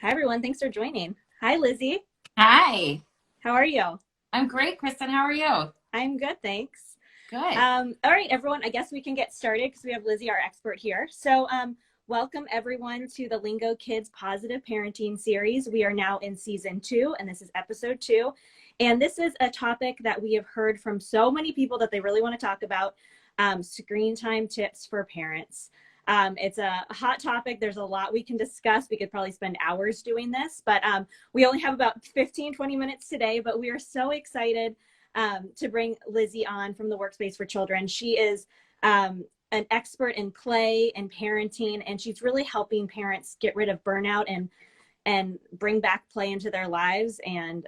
Hi, everyone. Thanks for joining. Hi, Lizzie. Hi, How are you? I'm great, Kristen. How are you? I'm good, thanks. Good. All right, everyone. I guess we can get started because we have Lizzie, our expert here. Welcome everyone to the Lingokids Positive Parenting Series. We are now in season 2, and this is episode 2. And this is a topic that we have heard from so many people that they really want to talk about, screen time tips for parents. It's a hot topic. There's a lot we can discuss. We could probably spend hours doing this, but we only have about 15-20 minutes today, but we are so excited to bring Lizzie on from the Workspace for Children. She is an expert in play and parenting, and she's really helping parents get rid of burnout and bring back play into their lives and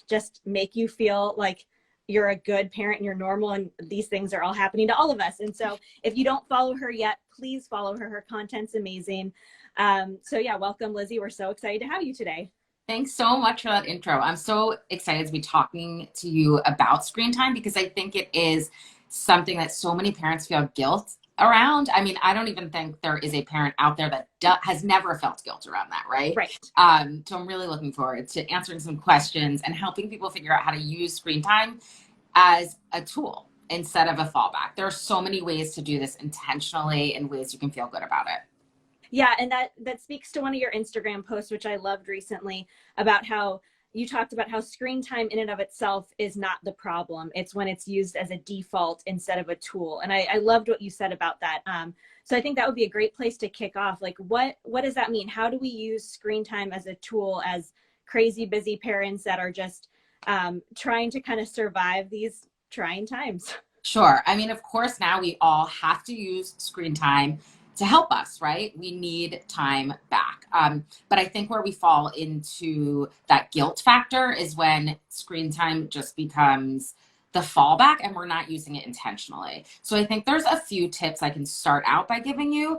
just make you feel like you're a good parent and you're normal, and these things are all happening to all of us. And so if you don't follow her yet, please follow her. Her content's amazing. Welcome, Lizzie. We're so excited to have you today. Thanks so much for that intro. I'm so excited to be talking to you about screen time because I think it is something that so many parents feel guilt around. I mean, I don't even think there is a parent out there that has never felt guilt around that, right? Right. So I'm really looking forward to answering some questions and helping people figure out how to use screen time as a tool instead of a fallback. There are so many ways to do this intentionally and ways you can feel good about it. Yeah, and that speaks to one of your Instagram posts, which I loved recently, about how you talked about how screen time in and of itself is not the problem. It's when it's used as a default instead of a tool. And I loved what you said about that. So I think that would be a great place to kick off. Like, what does that mean? How do we use screen time as a tool as crazy busy parents that are just trying to kind of survive these trying times? Sure. I mean, of course, now we all have to use screen time to help us, right? We need time back. But I think where we fall into that guilt factor is when screen time just becomes the fallback and we're not using it intentionally. So I think there's a few tips I can start out by giving you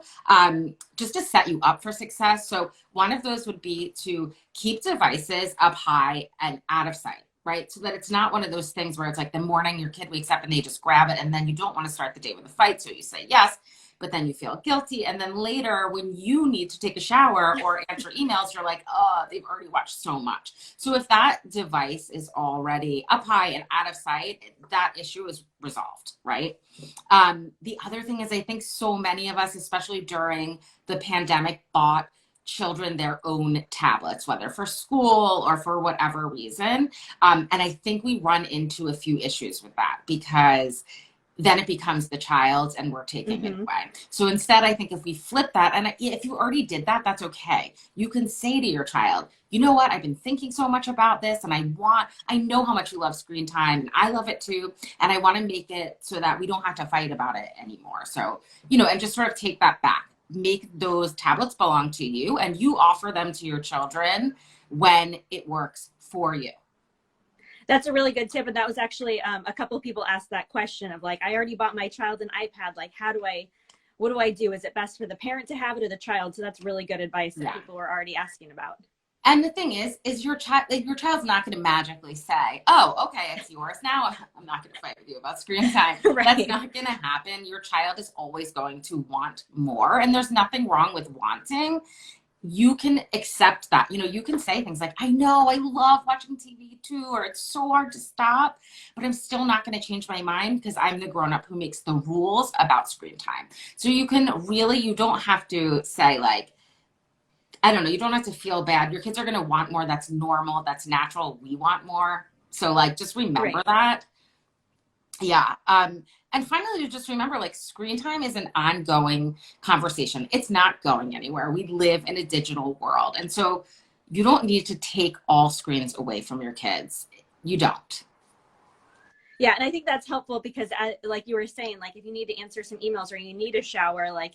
just to set you up for success. So one of those would be to keep devices up high and out of sight, right? So that it's not one of those things where it's like the morning your kid wakes up and they just grab it and then you don't want to start the day with a fight. So you say yes, but then you feel guilty. And then later when you need to take a shower or answer emails, you're like, oh, they've already watched so much. So if that device is already up high and out of sight, that issue is resolved, right? The other thing is I think so many of us, especially during the pandemic, bought children their own tablets, whether for school or for whatever reason. And I think we run into a few issues with that because then it becomes the child's and we're taking it away. So instead, I think if we flip that, and if you already did that, that's okay. You can say to your child, you know what, I've been thinking so much about this and I know how much you love screen time and I love it too. And I want to make it so that we don't have to fight about it anymore. So, and just sort of take that back. Make those tablets belong to you and you offer them to your children when it works for you. That's a really good tip. And that was actually a couple of people asked that question of like, I already bought my child an iPad. Like, what do I do? Is it best for the parent to have it or the child? So that's really good advice that people are already asking about. And the thing is your child's not going to magically say, oh, okay, it's yours now. I'm not going to fight with you about screen time. Right. That's not going to happen. Your child is always going to want more. And there's nothing wrong with wanting. You can accept that. You can say things like, I know, I love watching TV too, or it's so hard to stop, but I'm still not going to change my mind because I'm the grown-up who makes the rules about screen time. So you don't have to say like, I don't know, you don't have to feel bad. Your kids are going to want more. That's normal. That's natural. We want more. So like, just remember that. Yeah. And finally, just remember, like, screen time is an ongoing conversation. It's not going anywhere. We live in a digital world. And so you don't need to take all screens away from your kids. You don't. Yeah. And I think that's helpful because like you were saying, like if you need to answer some emails or you need a shower, like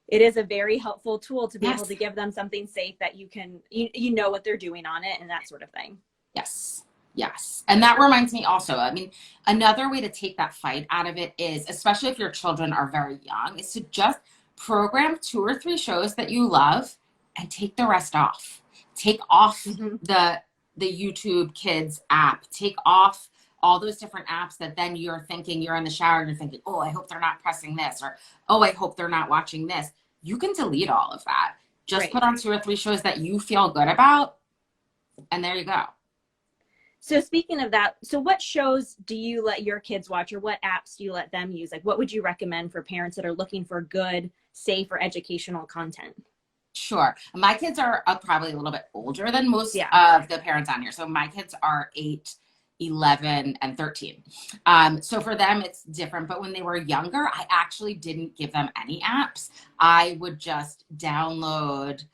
it is a very helpful tool to be able to give them something safe that you know what they're doing on it and that sort of thing. Yes. Yes. And that reminds me also, I mean, another way to take that fight out of it is, especially if your children are very young, is to just program 2 or 3 shows that you love and take the rest off. Take off the YouTube Kids app. Take off all those different apps that then you're in the shower and you're thinking, oh, I hope they're not pressing this, or, oh, I hope they're not watching this. You can delete all of that. Just Right. put on 2 or 3 shows that you feel good about, and there you go. So speaking of that, so what shows do you let your kids watch, or what apps do you let them use? Like, what would you recommend for parents that are looking for good, safe, or educational content? Sure. My kids are probably a little bit older than most Yeah. of the parents on here. So my kids are 8, 11, and 13. So for them, it's different. But when they were younger, I actually didn't give them any apps. I would just download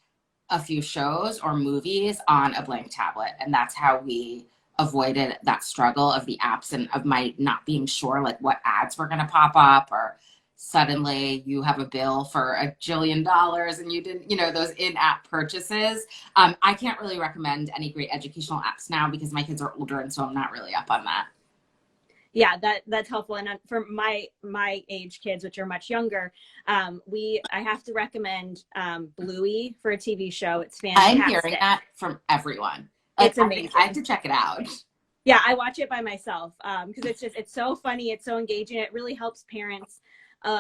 a few shows or movies on a blank tablet. And that's how we avoided that struggle of the apps and of my not being sure like what ads were going to pop up, or suddenly you have a bill for $1 jillion and you didn't, those in-app purchases. I can't really recommend any great educational apps now because my kids are older, and so I'm not really up on that. Yeah, that's helpful. And for my age kids, which are much younger, I have to recommend Bluey for a TV show. It's fantastic. I'm hearing that from everyone. It's amazing. I have to check it out. Yeah, I watch it by myself because it's so funny. It's so engaging. It really helps parents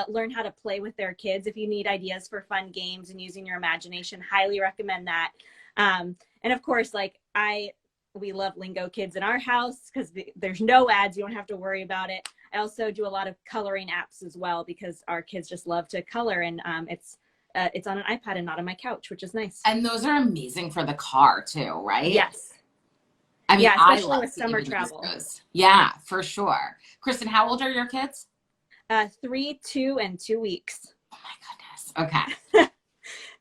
learn how to play with their kids. If you need ideas for fun games and using your imagination, highly recommend that. And of course, we love Lingokids in our house because there's no ads. You don't have to worry about it. I also do a lot of coloring apps as well because our kids just love to color, and it's on an iPad and not on my couch, which is nice. And those are amazing for the car too, right? Yes. I mean, yeah, especially with summer travel. Yeah, for sure. Kristen, how old are your kids? 3, 2, and 2 weeks. Oh my goodness. Okay.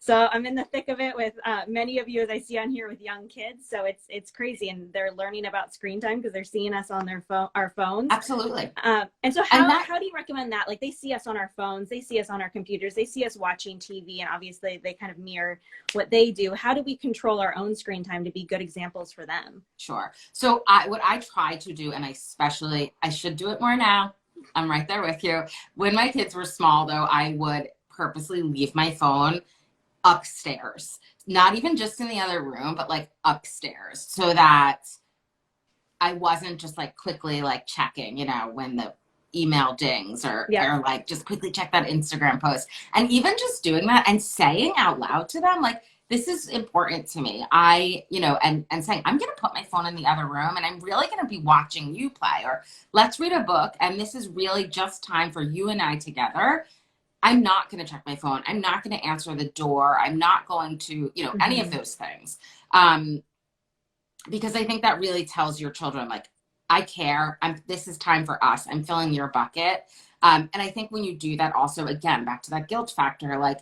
So I'm in the thick of it with many of you, as I see on here, with young kids. So it's crazy, and they're learning about screen time because they're seeing us on our phones. Absolutely. And so how do you recommend that? Like, they see us on our phones, they see us on our computers, they see us watching TV, and obviously they kind of mirror what they do. How do we control our own screen time to be good examples for them? Sure. So what I try to do, and I should do it more now. I'm right there with you. When my kids were small, though, I would purposely leave my phone upstairs, not even just in the other room, but like upstairs, so that I wasn't just like quickly like checking, when the email dings or like just quickly check that Instagram post. And even just doing that and saying out loud to them, like, this is important to me. And saying, I'm going to put my phone in the other room and I'm really going to be watching you play, or let's read a book. And this is really just time for you and I together. I'm not going to check my phone. I'm not going to answer the door. I'm not going to, any of those things. Because I think that really tells your children, like, I care. This is time for us. I'm filling your bucket. And I think when you do that also, again, back to that guilt factor, like,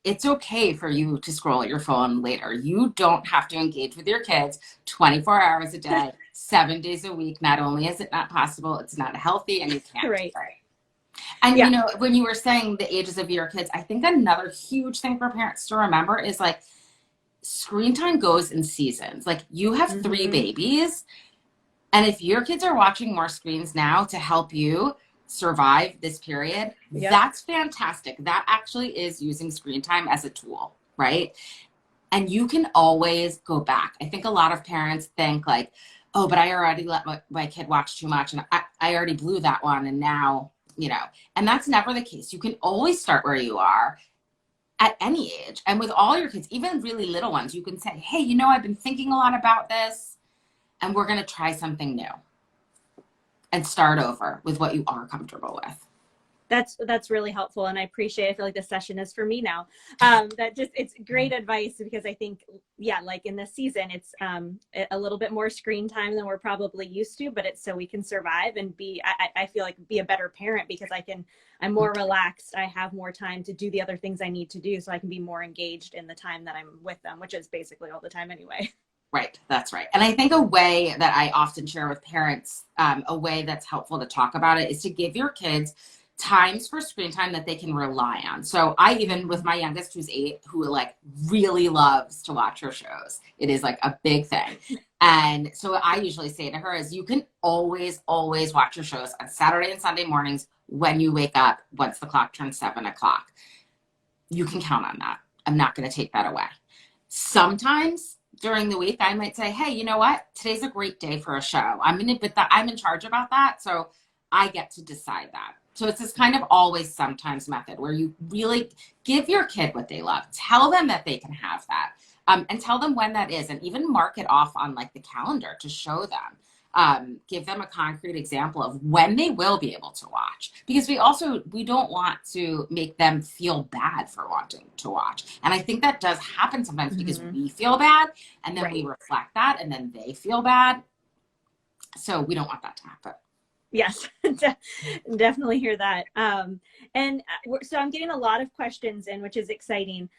it's okay for you to scroll at your phone later. You don't have to engage with your kids 24 hours a day, 7 days a week. Not only is it not possible, it's not healthy, and you can't. Right. And, when you were saying the ages of your kids, I think another huge thing for parents to remember is, like, screen time goes in seasons. Like, you have 3 babies, and if your kids are watching more screens now to help you survive this period, that's fantastic. That actually is using screen time as a tool, right? And you can always go back. I think a lot of parents think like, oh, but I already let my kid watch too much, and I already blew that one, and now, and that's never the case. You can always start where you are at any age. And with all your kids, even really little ones, you can say, hey, I've been thinking a lot about this, and we're going to try something new and start over with what you are comfortable with. That's really helpful, and I appreciate it. I feel like this session is for me now. It's great advice, because I think, like in this season, it's a little bit more screen time than we're probably used to, but it's so we can survive and I feel like be a better parent, because I'm more relaxed. I have more time to do the other things I need to do, so I can be more engaged in the time that I'm with them, which is basically all the time anyway. Right. That's right. And I think a way that I often share with parents, a way that's helpful to talk about it, is to give your kids times for screen time that they can rely on. So I, even with my youngest, who's 8, who like really loves to watch her shows, it is like a big thing. And so I usually say to her is, you can always watch your shows on Saturday and Sunday mornings when you wake up, once the clock turns 7 o'clock. You can count on that. I'm not going to take that away. Sometimes during the week, I might say, hey, you know what? Today's a great day for a show. I'm in charge about that. So I get to decide that. So it's this kind of always sometimes method where you really give your kid what they love. Tell them that they can have that. And tell them when that is, and even mark it off on like the calendar to show them. Give them a concrete example of when they will be able to watch, because we don't want to make them feel bad for wanting to watch. And I think that does happen sometimes because we feel bad, and then we reflect that, and then they feel bad. So we don't want that to happen. Yes, definitely hear that. So I'm getting a lot of questions in, which is exciting.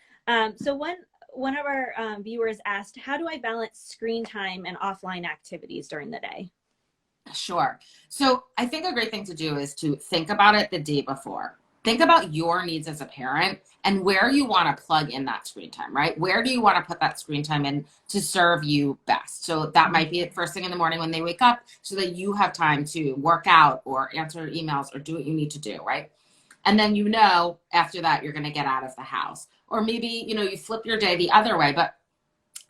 So one of our viewers asked, how do I balance screen time and offline activities during the day? Sure. So I think a great thing to do is to think about it the day before. Think about your needs as a parent and where you want to plug in that screen time, right? Where do you want to put that screen time in to serve you best? So that might be at first thing in the morning when they wake up, so that you have time to work out or answer emails or do what you need to do, right? And then, after that, you're going to get out of the house. Or maybe, you flip your day the other way, but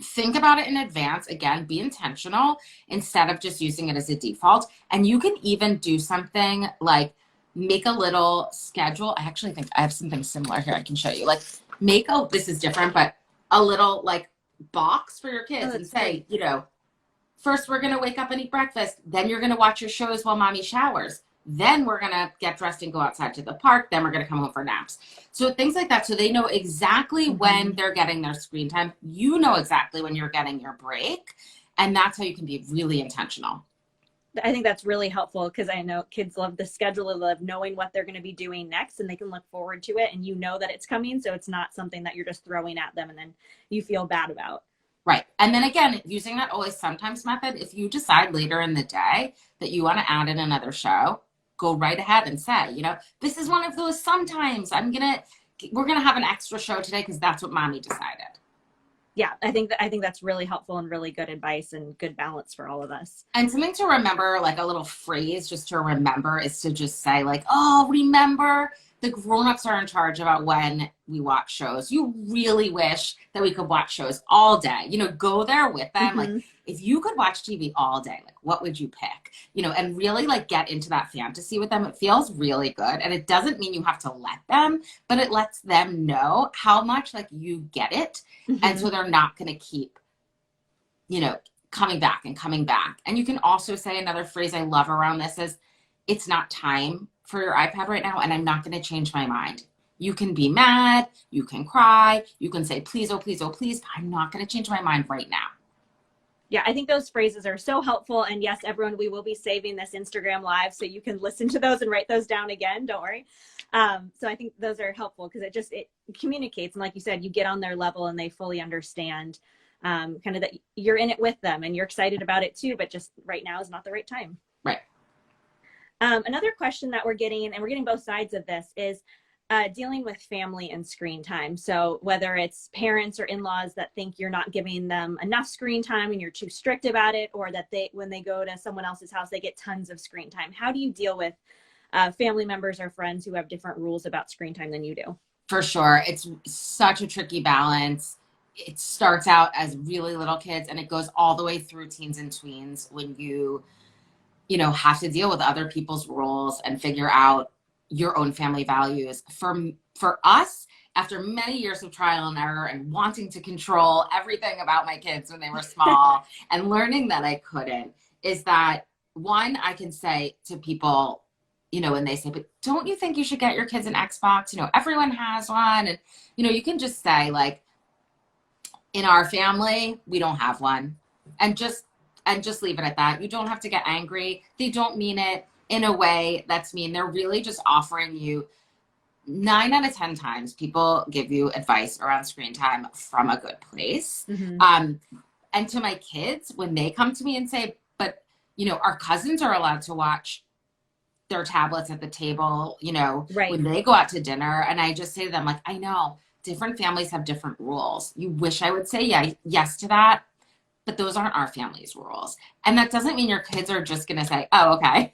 think about it in advance. Again, be intentional instead of just using it as a default. And you can even do something like make a little schedule. I actually think I have something similar here I can show you. Like this is different, but a little like box for your kids and say, first we're going to wake up and eat breakfast. Then you're going to watch your shows while mommy showers. Then we're going to get dressed and go outside to the park. Then we're going to come home for naps. So things like that. So they know exactly when they're getting their screen time. You know exactly when you're getting your break. And that's how you can be really intentional. I think that's really helpful, because I know kids love the schedule of knowing what they're going to be doing next, and they can look forward to it, and that it's coming. So it's not something that you're just throwing at them and then you feel bad about. Right. And then again, using that always sometimes method, if you decide later in the day that you want to add in another show, go right ahead and say, this is one of those sometimes we're going to have an extra show today because that's what mommy decided. Yeah, I think that's really helpful and really good advice and good balance for all of us. And something to remember, like a little phrase just to remember, is to just say like, oh, remember, the grown-ups are in charge about when we watch shows. You really wish that we could watch shows all day. Go there with them. Like, if you could watch TV all day, like, what would you pick? And really like get into that fantasy with them. It feels really good. And it doesn't mean you have to let them, but it lets them know how much like you get it. And so they're not going to keep, coming back and coming back. And you can also say, another phrase I love around this is, it's not time for your iPad right now, and I'm not going to change my mind. You can be mad, you can cry, you can say, please, oh, please, oh, please, but I'm not going to change my mind right now. Yeah, I think those phrases are so helpful. And yes, everyone, we will be saving this Instagram live, so you can listen to those and write those down again. Don't worry. So I think those are helpful, because it communicates. And like you said, you get on their level and they fully understand kind of that you're in it with them and you're excited about it too, but just right now is not the right time. Right. Another question that we're getting, and we're getting both sides of this, is dealing with family and screen time. So whether it's parents or in-laws that think you're not giving them enough screen time and you're too strict about it, or that when they go to someone else's house, they get tons of screen time. How do you deal with family members or friends who have different rules about screen time than you do? For sure. It's such a tricky balance. It starts out as really little kids and it goes all the way through teens and tweens, when you have to deal with other people's rules and figure out your own family values. For us, after many years of trial and error and wanting to control everything about my kids when they were small and learning that I couldn't, is that one, I can say to people, when they say, but don't you think you should get your kids an Xbox? Everyone has one. And, you can just say like, in our family, we don't have one. And just leave it at that. You don't have to get angry. They don't mean it in a way that's mean. They're really just offering you, 9 out of 10 times, people give you advice around screen time from a good place. And to my kids, when they come to me and say, but, our cousins are allowed to watch their tablets at the table, right, when they go out to dinner. And I just say to them, like, I know different families have different rules. You wish I would say yes to that, but those aren't our family's rules. And that doesn't mean your kids are just going to say, oh, okay,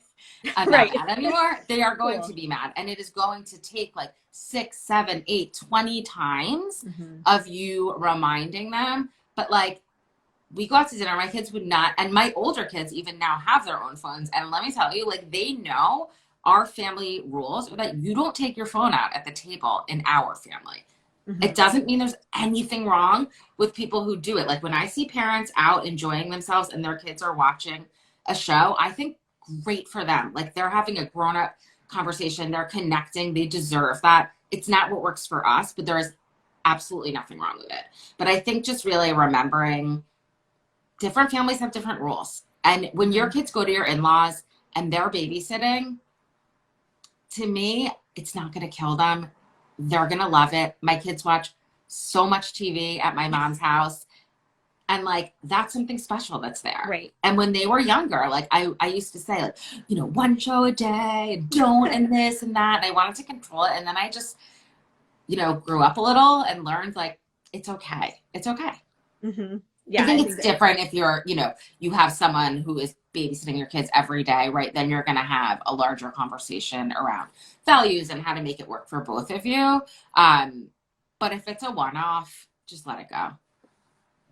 I'm not mad anymore. They are going to be mad. And it is going to take like 6, 7, 8, 20 times of you reminding them. But like, we go out to dinner, my kids would not, and my older kids even now have their own phones. And let me tell you, like, they know our family rules are that you don't take your phone out at the table in our family. Mm-hmm. It doesn't mean there's anything wrong with people who do it. Like when I see parents out enjoying themselves and their kids are watching a show, I think great for them. Like they're having a grown-up conversation, they're connecting, they deserve that. It's not what works for us, but there is absolutely nothing wrong with it. But I think just really remembering different families have different rules. And when your kids go to your in-laws and they're babysitting, to me, it's not going to kill them. They're going to love it. My kids watch so much TV at my mom's house. And like, that's something special that's there. Right. And when they were younger, like I used to say like, you know, one show a day, don't, and this and that. And I wanted to control it. And then I just, you know, grew up a little and learned like, it's okay. It's okay. Mm-hmm. Yeah, I think it's different if you're, you know, you have someone who is babysitting your kids every day, right? Then you're going to have a larger conversation around values and how to make it work for both of you. But if it's a one-off, just let it go.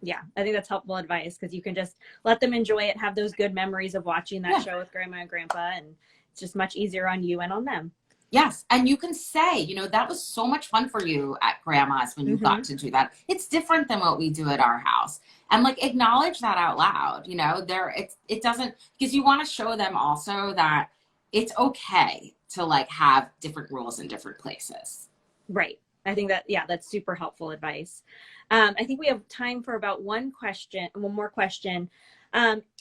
Yeah, I think that's helpful advice because you can just let them enjoy it, have those good memories of watching that show with grandma and grandpa, and it's just much easier on you and on them. Yes. And you can say, you know, that was so much fun for you at grandma's when you got to do that. It's different than what we do at our house. And like acknowledge that out loud, you know, it doesn't, because you want to show them also that it's okay to like have different rules in different places. Right. I think that, yeah, that's super helpful advice. I think we have time for about one more question.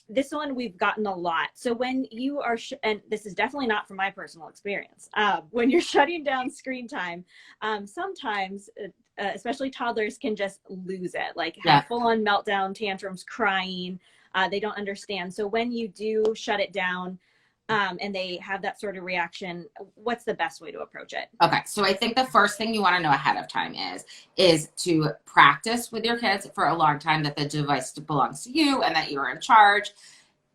This one we've gotten a lot. So when you are, and this is definitely not from my personal experience, when you're shutting down screen time, sometimes, especially toddlers can just lose it, like have full-on meltdown, tantrums, crying. They don't understand. So when you do shut it down, and they have that sort of reaction, what's the best way to approach it? Okay. So I think the first thing you want to know ahead of time is to practice with your kids for a long time that the device belongs to you and that you're in charge.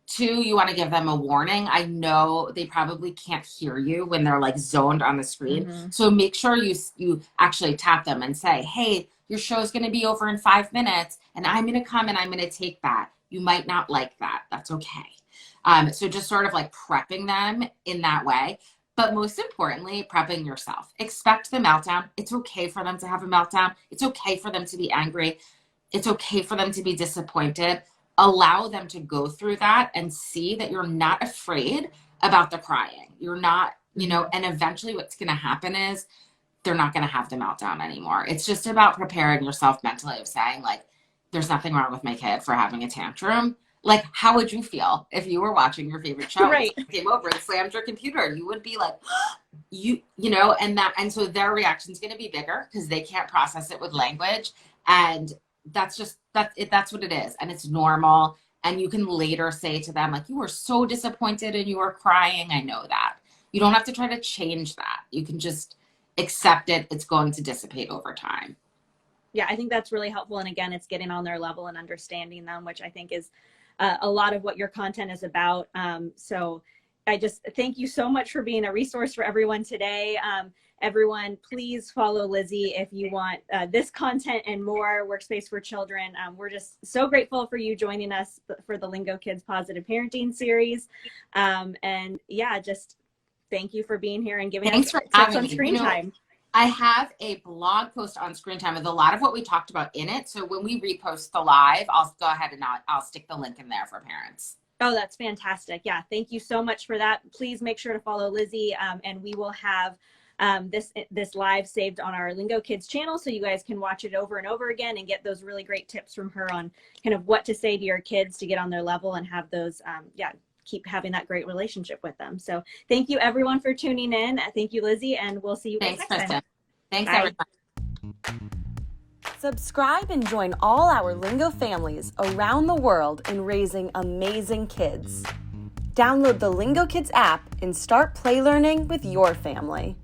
2, you want to give them a warning. I know they probably can't hear you when they're like zoned on the screen. So make sure you actually tap them and say, hey, your show's going to be over in 5 minutes and I'm going to come and I'm going to take that. You might not like that. That's okay. So just sort of like prepping them in that way. But most importantly, prepping yourself. Expect the meltdown. It's okay for them to have a meltdown. It's okay for them to be angry. It's okay for them to be disappointed. Allow them to go through that and see that you're not afraid about the crying. You're not, you know, and eventually what's going to happen is they're not going to have the meltdown anymore. It's just about preparing yourself mentally of saying like, there's nothing wrong with my kid for having a tantrum. Like, how would you feel if you were watching your favorite show? Right. Came over and slammed your computer? You would be like, you know, and so their reaction is going to be bigger because they can't process it with language. And that's what it is. And it's normal. And you can later say to them, like, you were so disappointed and you were crying. I know that. You don't have to try to change that. You can just accept it. It's going to dissipate over time. Yeah, I think that's really helpful. And again, it's getting on their level and understanding them, which I think is a lot of what your content is about. So I just thank you so much for being a resource for everyone today. Everyone, please follow Lizzie if you want this content and more Workspace for Children. We're just so grateful for you joining us for the Lingokids Positive Parenting series. And yeah, just thank you for being here and giving us tips on screen time. I have a blog post on Screentime with a lot of what we talked about in it. So when we repost the live, I'll go ahead and I'll stick the link in there for parents. Oh, that's fantastic. Yeah, thank you so much for that. Please make sure to follow Lizzie, and we will have this live saved on our Lingokids channel so you guys can watch it over and over again and get those really great tips from her on kind of what to say to your kids to get on their level and have those, keep having that great relationship with them. So thank you everyone for tuning in. Thank you, Lizzie, and we'll see you guys next time. Thanks, everyone. Subscribe and join all our Lingo families around the world in raising amazing kids. Download the Lingokids app and start play learning with your family.